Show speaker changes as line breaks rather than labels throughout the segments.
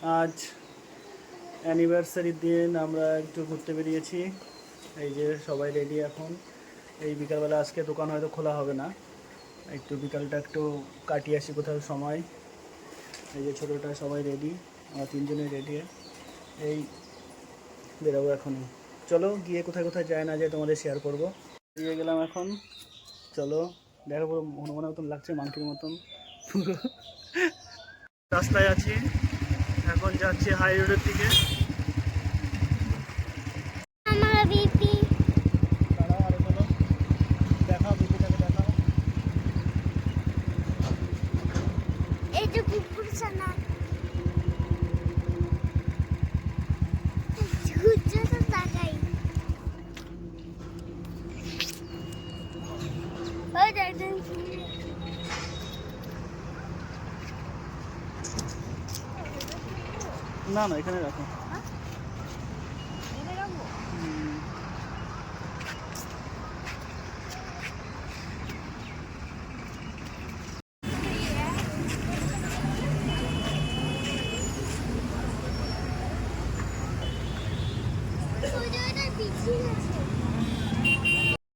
আজ অ্যানিভার্সারির দিন আমরা একটু ঘুরতে বেরিয়েছি। এই যে সবাই রেডি এখন। এই বিকালবেলা আজকে দোকান হয়তো খোলা হবে না, একটু বিকালটা একটু কাটিয়ে আসি কোথাও সময়। এই যে ছোটোটা সবাই রেডি, আমরা তিনজনেই রেডি। এই বেরোবো এখনই। চলো গিয়ে কোথায় কোথায় যায় না যায় তোমাদের শেয়ার করবো। দিয়ে গেলাম এখন, চলো দেখো। পুরো হনুমানের মতন লাগছে, মাংকির মতন পুরো। রাস্তায় আছি, এখন যাচ্ছি হাই রোডের দিকে। দাঁড়াও আরো, চলো দেখাও বিপিটাকে, দেখাও।
এই যে কুকুর ছানা ঘুরছে তো তাকাই। ওই দেখেন
না না, এখানে রাখো।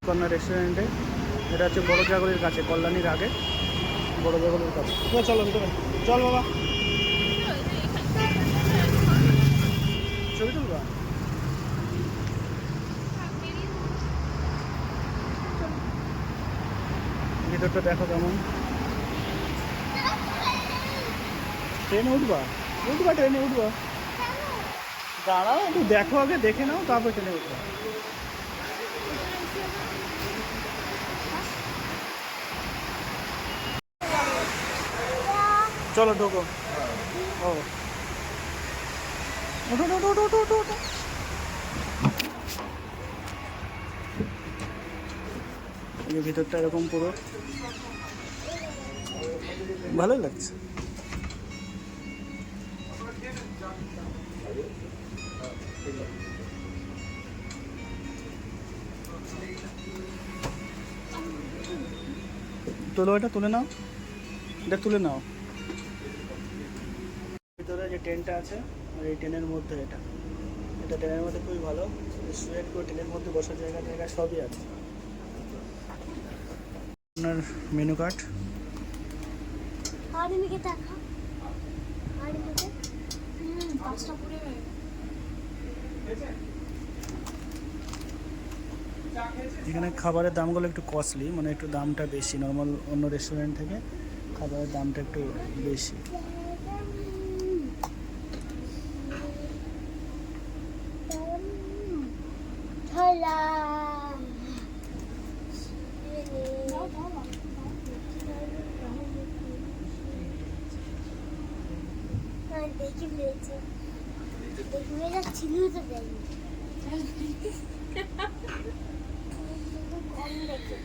কর্নার রেস্টুরেন্টে, এটা হচ্ছে বড় জাগরের কাছে, কল্যাণীর আগে বড় জাগরের কাছে। চলো ভিতরে, চল বাবা, ছবি তুলবা। ভিতরটা দেখো কেমন। ট্রেনে উঠবা? উঠবা, ট্রেনে উঠবা। দাঁড়াও একটু দেখো, আগে দেখে নাও, তারপর ট্রেনে উঠবা। চলো ঢোকো। ও ওঠো ওঠো ওঠো ওঠো ওঠো ওঠো। এই ভিতরটা এরকম পুরো ভালোই লাগছে। তোলো, এটা তুলে নাও, এটা তুলে নাও। ভিতরে যে ট্রেনটা আছে, এই ট্রেনের মধ্যে এটা এটা ট্রেনের মধ্যে খুবই ভালো রেস্টুরেন্ট, ট্রেনের মধ্যে বসার জায়গা জায়গা সবই আছে। আপনার মেনু কার্ড,
আরিমিকে দেখা, আরিমিকে পাঁচটা পুরে
এখানে খাবারের দামগুলো একটু কস্টলি, মানে একটু দামটা বেশি নর্মাল অন্য রেস্টুরেন্ট থেকে, খাবারের দামটা একটু বেশি।
দেখি পেয়েছে, ঘুরে যাচ্ছিল তো যাইনি কম দেখে।